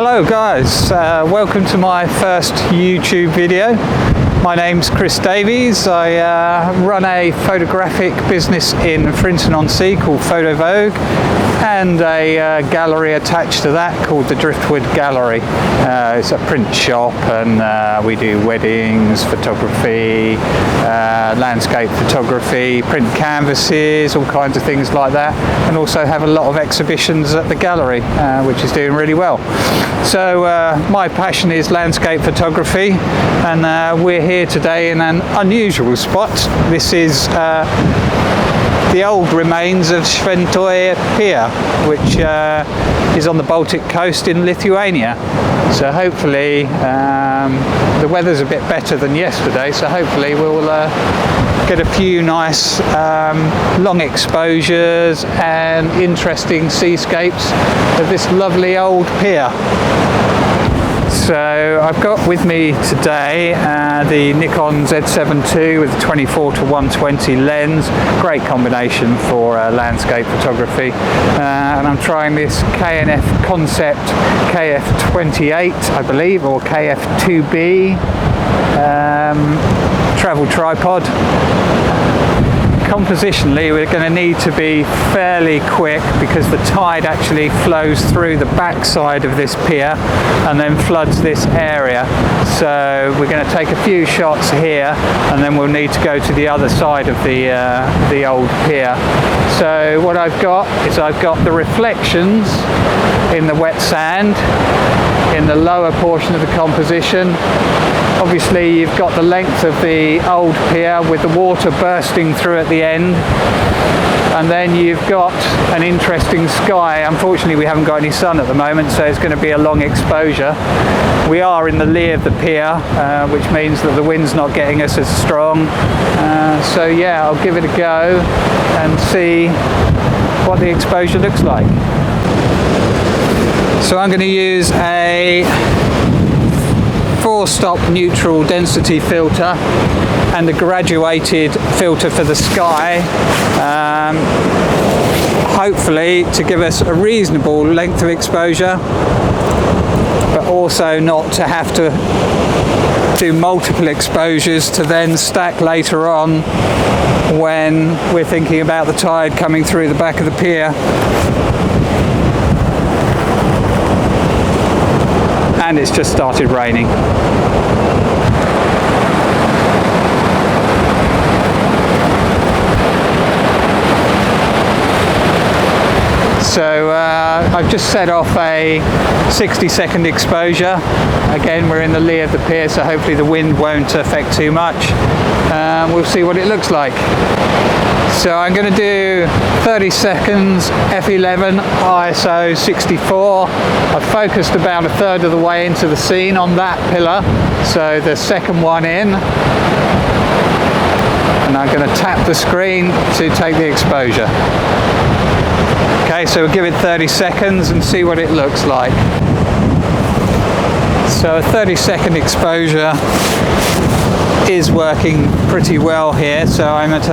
Hello guys, welcome to my first YouTube video. My name's Chris Davies. I run a photographic business in Frinton-on-Sea called Photo Vogue, and a gallery attached to that called the Driftwood Gallery. It's a print shop, and we do weddings, photography, landscape photography, print canvases, all kinds of things like that, and also have a lot of exhibitions at the gallery, which is doing really well. So my passion is landscape photography, and we're here today in an unusual spot. This is the old remains of Sventoji Pier, which is on the Baltic coast in Lithuania. So hopefully the weather's a bit better than yesterday, so hopefully we'll get a few nice long exposures and interesting seascapes of this lovely old pier. So I've got with me today the Nikon Z7 II with the 24-120 lens, great combination for landscape photography, and I'm trying this KNF Concept KF28 I believe, or KF2B travel tripod. Compositionally, we're going to need to be fairly quick because the tide actually flows through the back side of this pier and then floods this area. So we're going to take a few shots here, and then we'll need to go to the other side of the old pier. So what I've got is I've got the reflections in the wet sand in the lower portion of the composition. Obviously you've got the length of the old pier with the water bursting through at the end, and then you've got an interesting sky. Unfortunately we haven't got any sun at the moment, so it's going to be a long exposure. We are in the lee of the pier, which means that the wind's not getting us as strong. So yeah, I'll give it a go and see what the exposure looks like. So I'm going to use a 4-stop neutral density filter and a graduated filter for the sky, hopefully to give us a reasonable length of exposure, but also not to have to do multiple exposures to then stack later on when we're thinking about the tide coming through the back of the pier. And it's just started raining. So I've just set off a 60-second exposure. Again, we're in the lee of the pier, so hopefully the wind won't affect too much. We'll see what it looks like. So I'm going to do 30 seconds f11 ISO 64. I've focused about a third of the way into the scene on that pillar, so the second one in, and I'm going to tap the screen to take the exposure. Okay, so we'll give it 30 seconds and see what it looks like. So a 30-second exposure is working pretty well here. So I'm at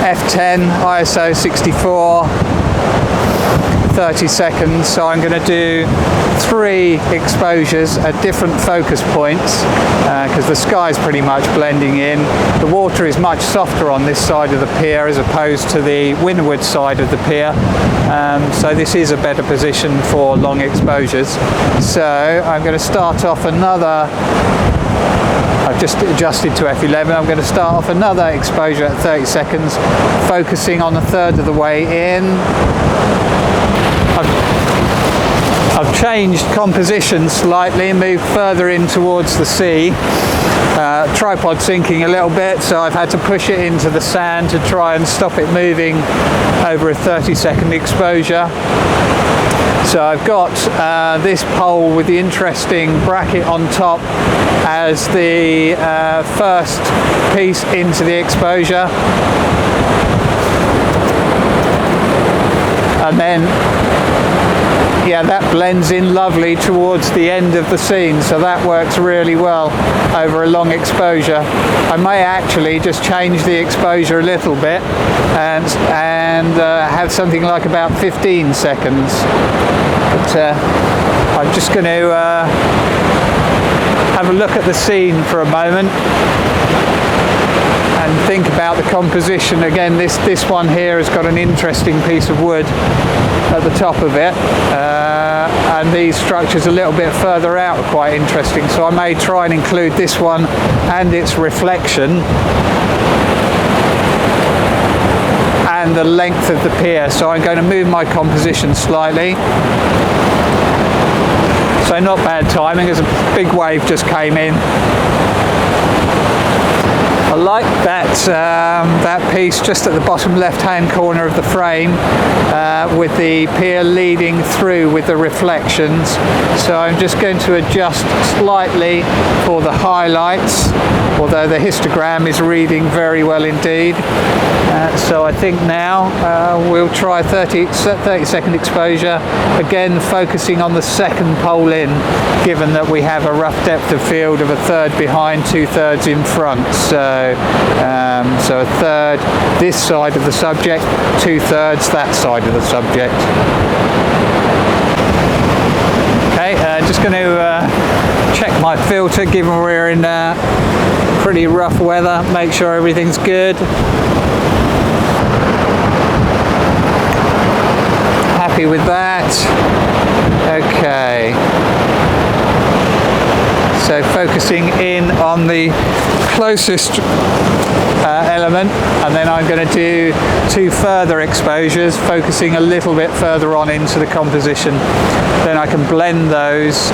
f10 ISO 64, 30 seconds. So I'm going to do 3 exposures at different focus points because the sky's pretty much blending in. The water is much softer on this side of the pier as opposed to the windward side of the pier, so this is a better position for long exposures. So I'm going to start off another, I've just adjusted to f11, I'm going to start off another exposure at 30 seconds, focusing on a third of the way in. I've changed composition slightly and moved further in towards the sea. Tripod sinking a little bit, so I've had to push it into the sand to try and stop it moving over a 30-second exposure. So I've got this pole with the interesting bracket on top as the first piece into the exposure, and then yeah, that blends in lovely towards the end of the scene, so that works really well over a long exposure. I may actually just change the exposure a little bit and have something like about 15 seconds. But I'm just going to have a look at the scene for a moment and think about the composition. Again, this one here has got an interesting piece of wood at the top of it, and these structures a little bit further out are quite interesting, so I may try and include this one and its reflection and the length of the pier. So I'm going to move my composition slightly. So not bad timing as a big wave just came in. I like that piece just at the bottom left hand corner of the frame, with the pier leading through with the reflections. So I'm just going to adjust slightly for the highlights, although the histogram is reading very well indeed. So I think now we'll try 30-second exposure, again focusing on the second pole in, given that we have a rough depth of field of a third behind, 2/3 in front. So a third this side of the subject, 2/3 that side of the subject. Okay, just going to check my filter, given we're in pretty rough weather, make sure everything's good. Happy with that. Okay. So focusing in on the closest element, and then I'm going to do 2 further exposures, focusing a little bit further on into the composition. Then I can blend those,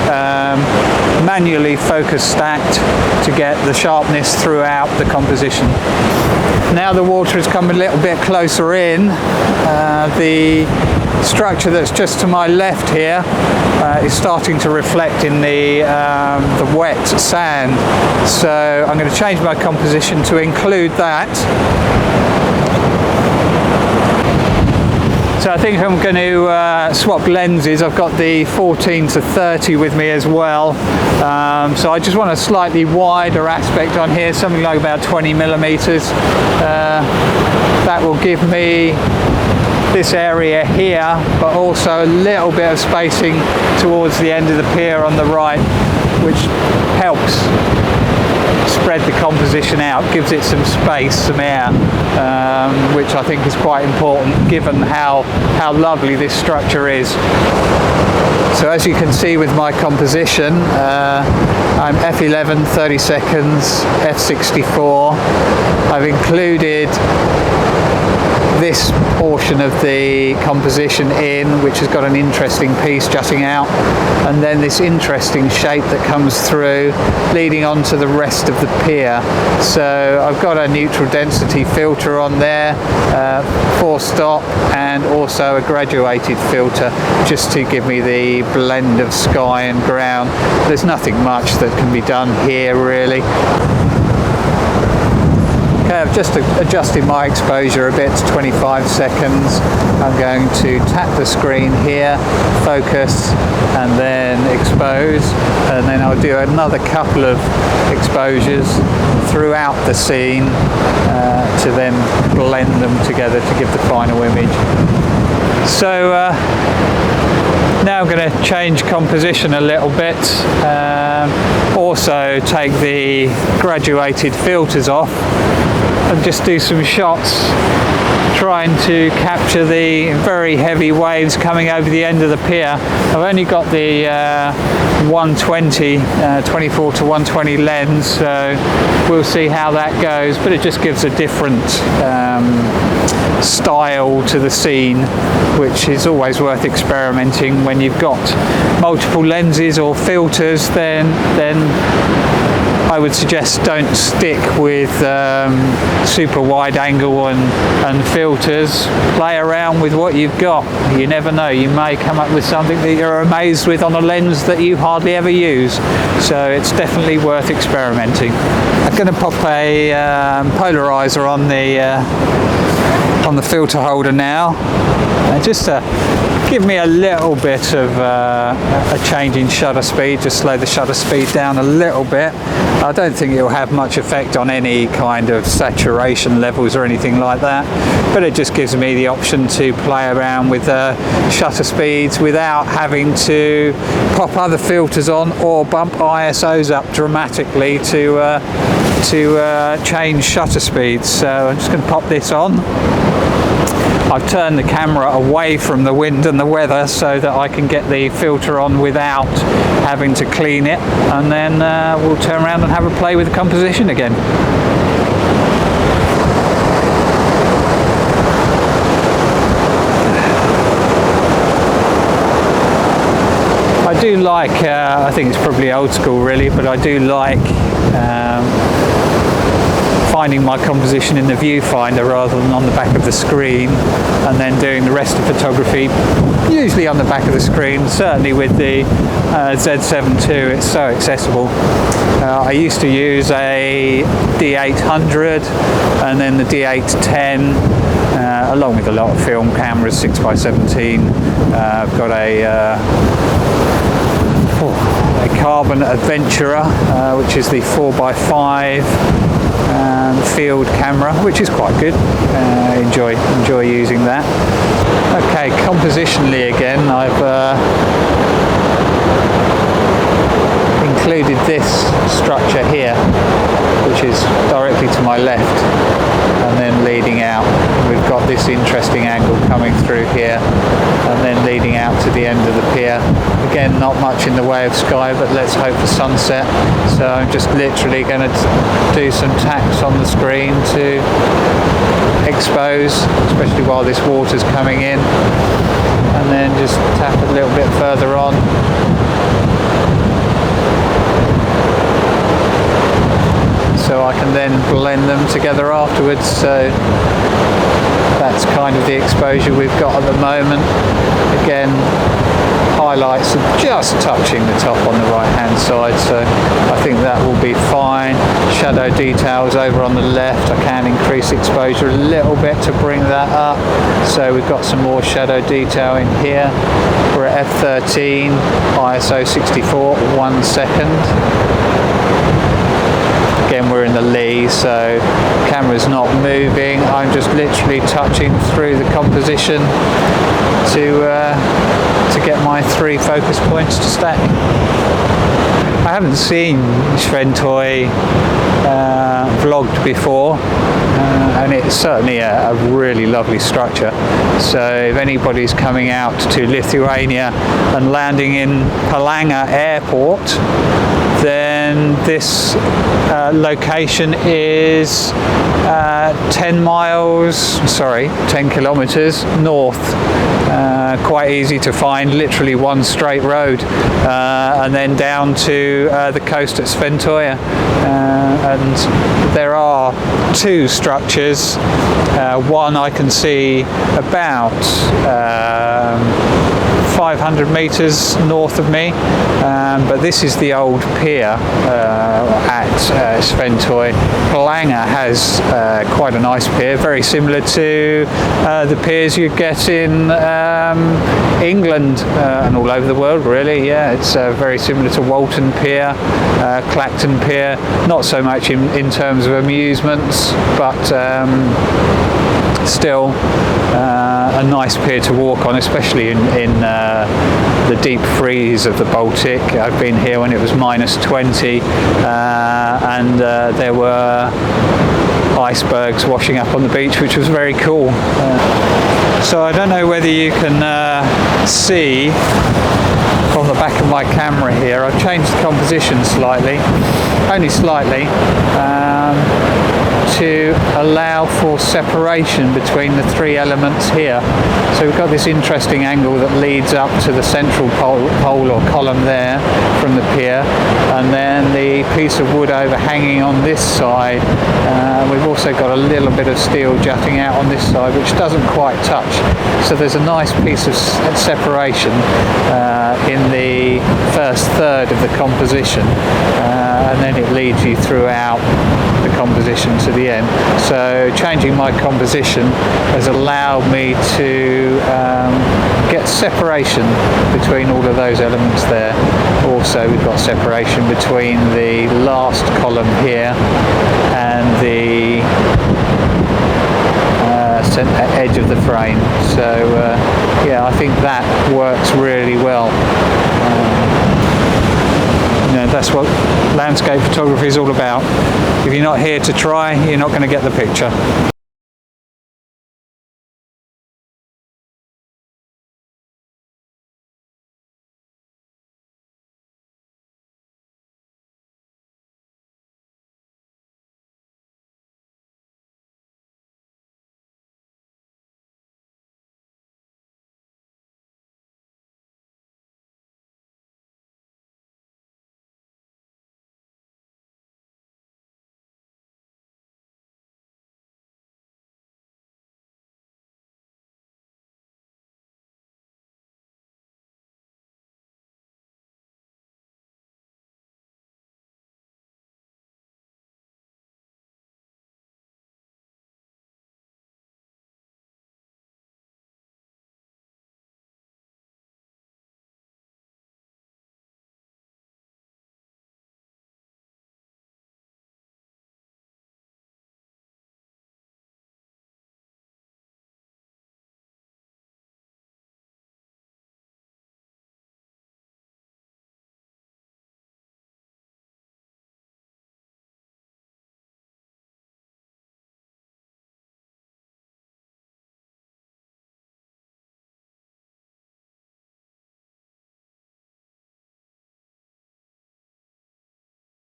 manually focus stacked to get the sharpness throughout the composition. Now the water has come a little bit closer in. The structure that's just to my left here is starting to reflect in the wet sand, so I'm going to change my composition to include that. So I think I'm going to swap lenses. I've got the 14-30 with me as well, so I just want a slightly wider aspect on here, something like about 20mm. That will give me this area here, but also a little bit of spacing towards the end of the pier on the right, which helps spread the composition out, gives it some space, some air, which I think is quite important given how lovely this structure is. So as you can see with my composition, I'm F11 30 seconds, F64. I've included this portion of the composition in, which has got an interesting piece jutting out, and then this interesting shape that comes through leading on to the rest of the pier. So I've got a neutral density filter on there, 4-stop, and also a graduated filter just to give me the blend of sky and ground. There's nothing much that can be done here really. Okay, I've just adjusted my exposure a bit to 25 seconds. I'm going to tap the screen here, focus, and then expose, and then I'll do another couple of exposures throughout the scene to then blend them together to give the final image. So now I'm going to change composition a little bit, also take the graduated filters off and just do some shots trying to capture the very heavy waves coming over the end of the pier. I've only got the 120, 24 to 120 lens, so we'll see how that goes, but it just gives a different style to the scene, which is always worth experimenting. When you've got multiple lenses or filters, then I would suggest don't stick with super wide angle and filters. Play around with what you've got. You never know, you may come up with something that you're amazed with on a lens that you hardly ever use. So it's definitely worth experimenting. I'm going to pop a polarizer on the filter holder now. And just to give me a little bit of a change in shutter speed, just slow the shutter speed down a little bit. I don't think it will have much effect on any kind of saturation levels or anything like that, but it just gives me the option to play around with shutter speeds without having to pop other filters on or bump ISOs up dramatically to change shutter speeds. So I'm just going to pop this on. I've turned the camera away from the wind and the weather so that I can get the filter on without having to clean it, and then we'll turn around and have a play with the composition again. I do like, I think it's probably old school really, but I do like finding my composition in the viewfinder rather than on the back of the screen, and then doing the rest of photography usually on the back of the screen. Certainly with the Z7 II, it's so accessible. I used to use a D800 and then the D810, along with a lot of film cameras, 6x17. I've got a Carbon Adventurer, which is the 4x5 field camera, which is quite good. Enjoy using that. Okay, compositionally again, I've included this structure here, which is directly to my left and then leading out. We've got this interesting angle coming through here and then leading out to the end of the pier. Again, not much in the way of sky, but let's hope for sunset. So I'm just literally going to do some taps on the screen to expose, especially while this water's coming in, and then just tap a little bit further on. So I can then blend them together afterwards. So that's kind of the exposure we've got at the moment. Again, highlights are just touching the top on the right hand side, so I think that will be fine. Shadow details over on the left, I can increase exposure a little bit to bring that up. So we've got some more shadow detail in here. We're at f13, ISO 64, 1 second. Again, we're in the lee, so camera's not moving. I'm just literally touching through the composition to get my 3 focus points to stay. I haven't seen Sventoji vlogged before, and it's certainly a really lovely structure. So if anybody's coming out to Lithuania and landing in Palanga airport, then this location is 10 kilometers north. Quite easy to find, literally one straight road, and then down to the coast at Sventoji. And there are 2 structures. One I can see about 500 meters north of me, but this is the old pier at Sventoji. Palanga has quite a nice pier, very similar to the piers you get in England and all over the world really. Yeah, it's very similar to Walton Pier, Clacton Pier, not so much in terms of amusements, but still a nice pier to walk on, especially in the deep freeze of the Baltic. I've been here when it was -20 and there were icebergs washing up on the beach, which was very cool. So I don't know whether you can see from the back of my camera here, I've changed the composition slightly, only slightly, to allow for separation between the 3 elements here. So we've got this interesting angle that leads up to the central pole or column there from the pier, and then the piece of wood overhanging on this side. We've also got a little bit of steel jutting out on this side, which doesn't quite touch. So there's a nice piece of separation in the first third of the composition, and then it leads you throughout the composition to the the end. So changing my composition has allowed me to get separation between all of those elements there. Also, we've got separation between the last column here and the center edge of the frame. So yeah, I think that works really well. That's what landscape photography is all about. If you're not here to try, you're not going to get the picture.